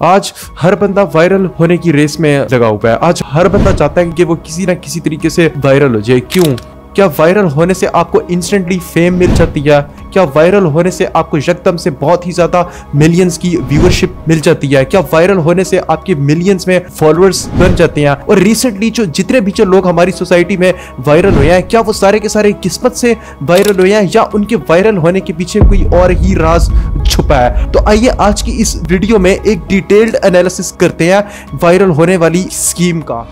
आज हर बंदा वायरल होने की रेस में लगा हुआ है। आज हर बंदा चाहता है कि वो किसी ना किसी तरीके से वायरल हो जाए। क्यों? क्या वायरल होने से आपको इंस्टेंटली फेम मिल जाती है? क्या वायरल होने से आपको यकदम से बहुत ही ज्यादा मिलियंस की व्यूअरशिप मिल जाती है? क्या वायरल होने से आपके मिलियंस में फॉलोअर्स बन जाते हैं? और रिसेंटली जितने भी लोग हमारी सोसाइटी में वायरल हुए हैं, क्या वो सारे के सारे किस्मत से वायरल हुए हैं या उनके वायरल होने के पीछे कोई और ही राज छुपा है? तो आइए आज की इस वीडियो में एक डिटेल्ड एनालिसिस करते हैं वायरल होने वाली स्कीम का।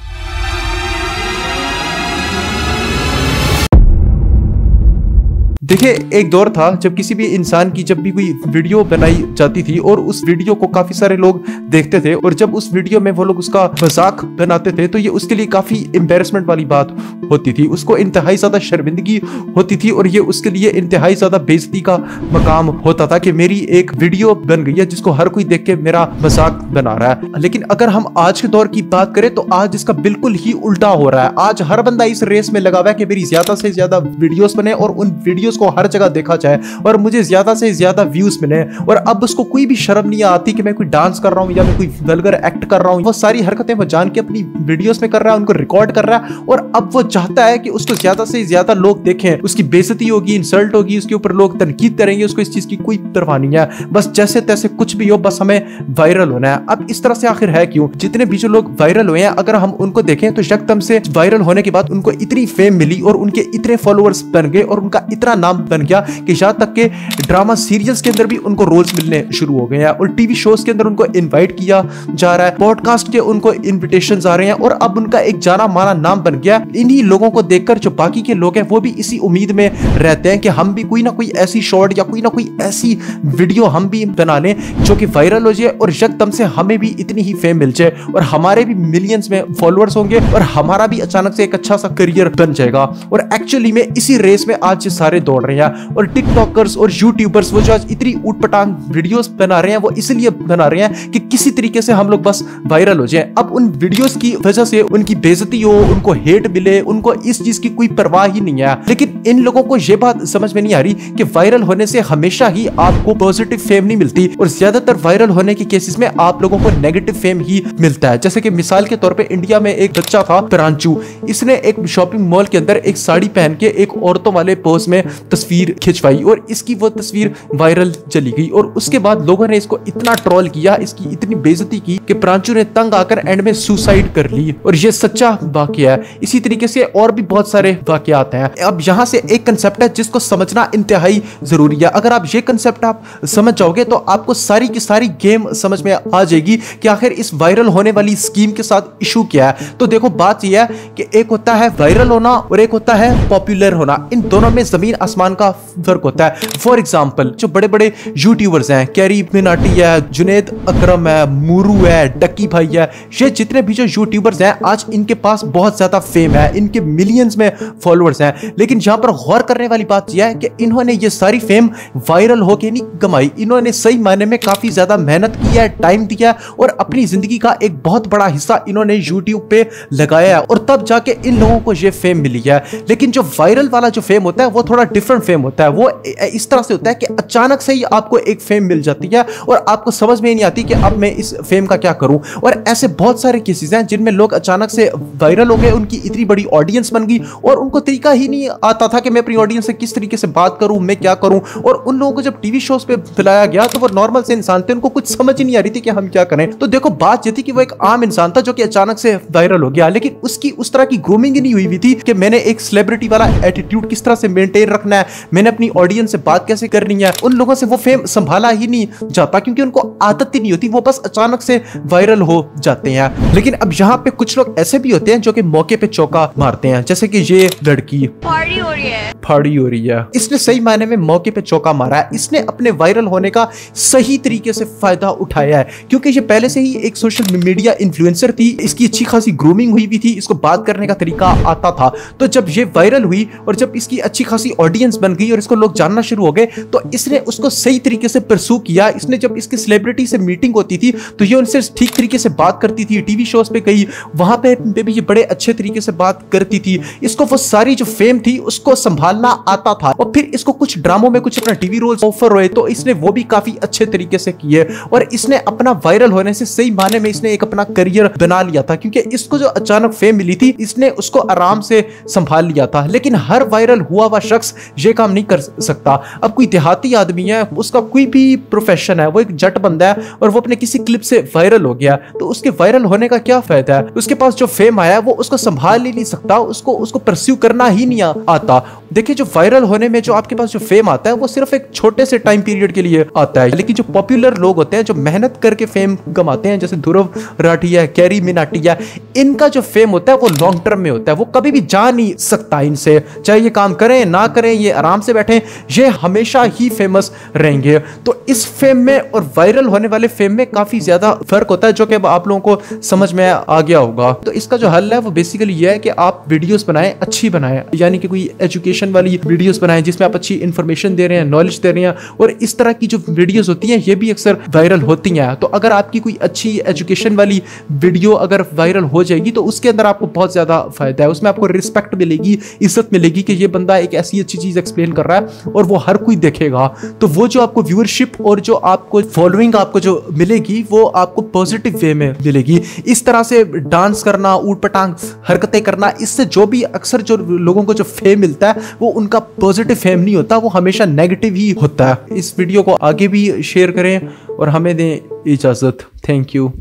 देखिए, एक दौर था जब किसी भी इंसान की जब भी कोई वीडियो बनाई जाती थी और उस वीडियो को काफी सारे लोग देखते थे और जब उस वीडियो में वो लोग उसका मजाक बनाते थे तो ये उसके लिए काफी एम्बैरेसमेंट वाली बात होती थी। उसको इंतहाई ज्यादा शर्मिंदगी होती थी और ये उसके लिए इंतहाई ज्यादा बेइज्जती का मकाम होता था कि मेरी एक वीडियो बन गई है जिसको हर कोई देख के मेरा मजाक बना रहा है। लेकिन अगर हम आज के दौर की बात करें तो आज इसका बिल्कुल ही उल्टा हो रहा है। आज हर बंदा इस रेस में लगा हुआ है कि मेरी ज्यादा से ज्यादा वीडियोस बने और उन वीडियोस को हर जगह देखा जाए और मुझे ज्यादा से ज्यादा व्यूज मिले। और अब उसको कोई भी शर्म नहीं आती कि मैं कोई डांस कर रहा हूं या मैं कोई वल्गर एक्ट कर रहा हूं। वो सारी हरकतें वो जान के अपनी वीडियोस में कर रहा है, उनको रिकॉर्ड कर रहा है और अब वो चाहता है कि उसको ज्यादा से ज्यादा लोग देखें। उसकी बेइज्जती होगी, इंसल्ट होगी, उसके ऊपर लोग तनकीद करेंगे, उसको इस चीज की कोई परवाह नहीं है। बस जैसे तैसे कुछ भी हो, बस हमें वायरल होना है। अब इस तरह से आखिर है क्यों? जितने भी जो लोग वायरल हुए हैं, अगर हम उनको देखें तो यकदम से वायरल होने के बाद उनको इतनी फेम मिली और उनके इतने फॉलोअर्स बन गए और उनका इतना नाम बन गया कि यहाँ तक के ड्रामा सीरियल्स के अंदर भी उनको रोल्स मिलने शुरू हो गए हैं और टीवी शोज के अंदर उनको इनवाइट किया जा रहा है, पॉडकास्ट के उनको इनविटेशंस आ रहे हैं और अब उनका एक जाना माना नाम बन गया। इन्हीं लोगों को देखकर जो बाकी के लोग हैं वो भी इसी उम्मीद में रहते हैं कि हम भी कोई ना कोई ऐसी शॉर्ट या कोई ना कोई ऐसी वीडियो हम भी बना लें जो कि वायरल हो जाए और यकदम से हमें भी इतनी ही फेम मिल जाए और हमारे भी मिलियंस में फॉलोअर्स होंगे और हमारा भी अचानक से एक अच्छा सा करियर बन जाएगा। और एक्चुअली में इसी रेस में आज ये सारे दौड़ रहे हैं और टिकटॉकर्स और यूट्यूबर्स वो जो आज इतनी ऊटपटांग वीडियोस बना रहे हैं वो इसलिए बना रहे हैं कि किसी तरीके से हम लोग बस वायरल हो जाए। अब उन वीडियोस की वजह से उनकी बेइज्जती हो, उनको हेट मिले, उनको इस चीज की कोई परवाह ही नहीं है। लेकिन इन लोगों को ये बात समझ में नहीं आ रही कि वायरल होने से हमेशा ही आपको पॉजिटिव फेम नहीं मिलती और ज्यादातर वायरल होने के केसेस में आप लोगों को नेगेटिव फेम ही मिलता है। जैसे कि मिसाल के तौर पे इंडिया में एक बच्चा था प्रांशु, इसने एक शॉपिंग मॉल के अंदर एक साड़ी पहन के एक औरतों वाले पोज में तस्वीर खिंचवाई और इसकी वो तस्वीर वायरल चली गई और उसके बाद लोगों ने इसको इतना ट्रोल किया, इसकी इतनी बेइज्जती की कि प्रांशु ने तंग आकर एंड में सुसाइड कर ली। और ये सच्चा वाकया है। इसी तरीके से और भी बहुत सारे वाकयात हैं। अब यहाँ से एक कंसेप्ट है जिसको समझना इंतहाई जरूरी है। अगर आप ये कंसेप्ट आप समझ जाओगे तो आपको सारी की सारी गेम समझ में आ जाएगी कि आखिर इस वायरल होने वाली स्कीम के साथ इशू क्या है। तो देखो, बात यह है कि एक होता है वायरल होना और एक होता है पॉपुलर होना। इन दोनों में जमीन आसमान का फर्क होता है। फॉर एग्जाम्पल, जो बड़े बड़े यूट्यूबर्स हैं, कैरी मिनाटी है, जुनैद अकरम है, मूरू है, डक्की भाई है, ये जितने भी जो यूट्यूबर्स हैं आज इनके पास बहुत ज्यादा फेम है, इनके मिलियंस में फॉलोअर्स हैं। लेकिन यहां पर गौर करने वाली बात यह है कि इन्होंने ये सारी फेम वायरल होके नहीं कमाई। इन्होंने सही मायने में काफी ज्यादा मेहनत की है, टाइम दिया और अपनी जिंदगी का एक बहुत बड़ा हिस्सा इन्होंने यूट्यूब पे लगाया है और तब जाके इन लोगों को ये फेम मिली है। लेकिन जो वायरल वाला जो फेम होता है वो थोड़ा डिफरेंट फेम होता है। वो इस तरह से होता है कि अचानक से ही आपको एक फेम मिल जाती है और आपको समझ में नहीं आती कि अब मैं इस फेम का क्या करूं। और ऐसे बहुत सारे केसेस हैं जिनमें लोग अचानक से वायरल हो गए, उनकी इतनी बड़ी ऑडियंस बन गई और उनको तरीका ही नहीं आता था कि मैं अपनी ऑडियंस से किस तरीके से बात करूं, मैं क्या करूं। और उन लोगों को जब टीवी शोज पे बुलाया गया तो वो नॉर्मल से इंसान थे, उनको कुछ समझ ही नहीं आ रही थी कि हम क्या करें। तो देखो, बात ये थी कि वो एक आम इंसान था जो कि अचानक से वायरल हो गया, लेकिन उसकी उस तरह की ग्रूमिंग ही नहीं हुई हुई थी कि मैंने एक सेलिब्रिटी वाला एटीट्यूड किस तरह से मेंटेन रखना है, मैंने अपनी ऑडियंस से बात कैसे करनी है। उन लोगों से वो फेम संभाला ही नहीं जाता क्योंकि उनको आदत ही नहीं होती, वो बस अचानक से वायरल हो जाते हैं। लेकिन अब यहाँ पे कुछ लोग ऐसे भी होते हैं जो कि मौके पे चौका मारते हैं। जैसे कि ये लड़की पार्टी हो रही है, इसने सही मायने में मौके पे चौका मारा है। इसने अपने वायरल होने का सही तरीके से फायदा उठाया है क्योंकि ये पहले से ही एक सोशल मीडिया इन्फ्लुएंसर थी, इसकी अच्छी खासी ग्रूमिंग हुई भी थी, इसको बात करने का तरीका आता था। तो जब ये वायरल हुई और जब इसकी अच्छी खासी ऑडियंस ऑडियंस बन गई और इसको लोग जानना शुरू हो गए, तो इसने उसको सही तरीके से परसू किया। इसने जब इसकी सेलिब्रिटी से मीटिंग होती थी तो ये उनसे ठीक तरीके से बात करती थी, टीवी शोज पे गई, वहां पे भी ये बड़े अच्छे तरीके से बात करती थी। इसको वो सारी जो फेम थी उसको संभालना आता था, और फिर इसको कुछ ड्रामों में कुछ अपना टीवी रोल्स ऑफर हुए तो इसने वो भी काफी अच्छे तरीके से किए, और इसने अपना वायरल होने से सही माने में इसने एक अपना करियर बना लिया था, क्योंकि इसको जो अचानक फेम मिली थी इसने उसको आराम से संभाल लिया था। लेकिन हर वायरल हुआ हुआ शख्स ये काम नहीं कर सकता। अब कोई देहाती आदमी है, उसका कोई भी प्रोफेशन है, वो एक जट बंदा है और वो अपने किसी क्लिप से वायरल हो गया, तो उसके वायरल होने का क्या फायदा है? उसके पास जो फेम आया वो उसको संभाल ही नहीं सकता, उसको परस्यू करना ही नहीं आता। देखिए, जो वायरल होने में जो आपके पास जो फेम आता है वो सिर्फ एक छोटे से टाइम पीरियड के लिए आता है, लेकिन जो पॉपुलर लोग होते हैं, जो मेहनत करके फेम कमाते हैं, जैसे ध्रुव राठी है, कैरी मिनाटी है, इनका जो फेम होता है वो लॉन्ग टर्म में होता है, वो कभी भी जा नहीं सकता इनसे, चाहे ये काम करें ना करें, ये आराम से बैठे, ये हमेशा ही फेमस रहेंगे। तो इस फेम में और वायरल होने वाले फेम में काफी ज्यादा फर्क होता है, जो कि आप लोगों को समझ में आ गया होगा। तो इसका जो हल है वो बेसिकली ये है कि आप वीडियोस बनाएं, अच्छी बनाएं, यानी कि कोई एजुकेशन वाली वीडियोस बनाएं जिसमें आप अच्छी इंफॉर्मेशन दे रहे हैं, नॉलेज दे रहे हैं, और इस तरह की जो वीडियोस होती हैं ये भी अक्सर वायरल होती हैं। तो अगर आपकी कोई अच्छी एजुकेशन वाली वीडियो अगर वायरल हो जाएगी तो उसके अंदर आपको बहुत ज्यादा फायदा है, उसमें आपको रिस्पेक्ट मिलेगी, इज्जत मिलेगी कि ये बंदा एक ऐसी अच्छी चीज एक्सप्लेन कर रहा है और वो हर कोई देखेगा। तो वो जो आपको व्यूअरशिप और जो आपको फॉलोइंग आपको जो मिलेगी वो आपको पॉजिटिव वे में मिलेगी। इस तरह से डांस करना, ऊट पटांग हरकतें करना, इससे जो भी अक्सर जो लोगों को जो फेम मिलता है वो उनका पॉजिटिव फेम नहीं होता, वो हमेशा नेगेटिव ही होता है। इस वीडियो को आगे भी शेयर करें और हमें दें इजाजत। Thank you.